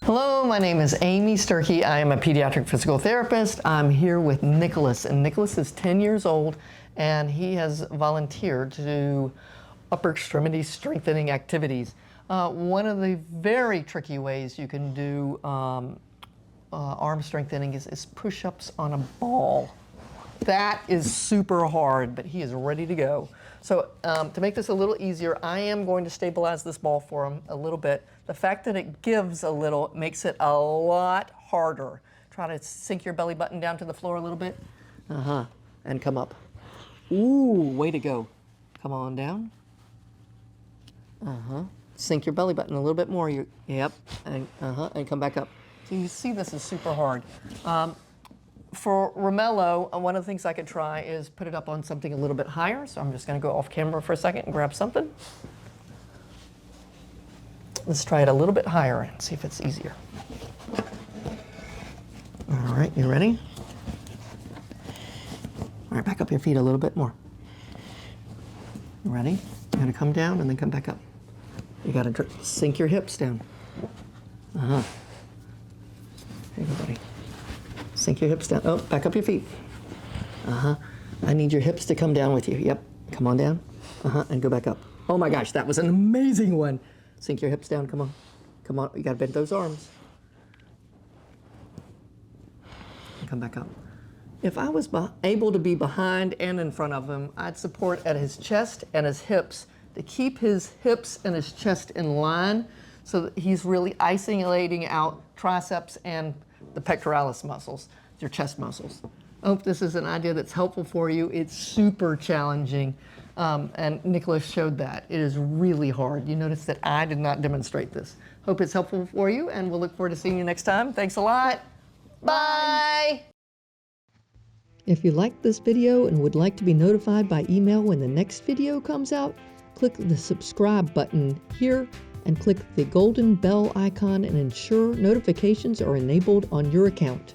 Hello, my name is Amy Sturkey. I am a pediatric physical therapist. I'm here with Nickolas, and Nickolas is 10 years old, and he has volunteered to do upper extremity strengthening activities. One of the very tricky ways you can do arm strengthening is push-ups on a ball. That is super hard, but he is ready to go. So to make this a little easier, I am going to stabilize this ball for him a little bit. The fact that it gives a little makes it a lot harder. Try to sink your belly button down to the floor a little bit. And come up. Ooh, way to go. Come on down. Sink your belly button a little bit more. Yep, and come back up. So you see this is super hard. For Romello, one of the things I could try is put it up on something a little bit higher. So I'm just going to go off camera for a second and grab something. Let's try it a little bit higher and see if it's easier. All right, you ready? All right, back up your feet a little bit more. Ready? You got to come down and then come back up. You got to sink your hips down. Here you go, buddy. Sink your hips down. Oh, back up your feet. I need your hips to come down with you. Yep. Come on down. And go back up. Oh my gosh, that was an amazing one. Sink your hips down. Come on. Come on. You got to bend those arms. And come back up. If I was able to be behind and in front of him, I'd support at his chest and his hips to keep his hips and his chest in line so that he's really isolating out triceps and the pectoralis muscles, your chest muscles. I hope this is an idea that's helpful for you. It's super challenging, and Nickolas showed that. It is really hard. You notice that I did not demonstrate this. Hope it's helpful for you, and we'll look forward to seeing you next time. Thanks a lot. Bye. If you liked this video and would like to be notified by email when the next video comes out, click the subscribe button here and click the golden bell icon and ensure notifications are enabled on your account.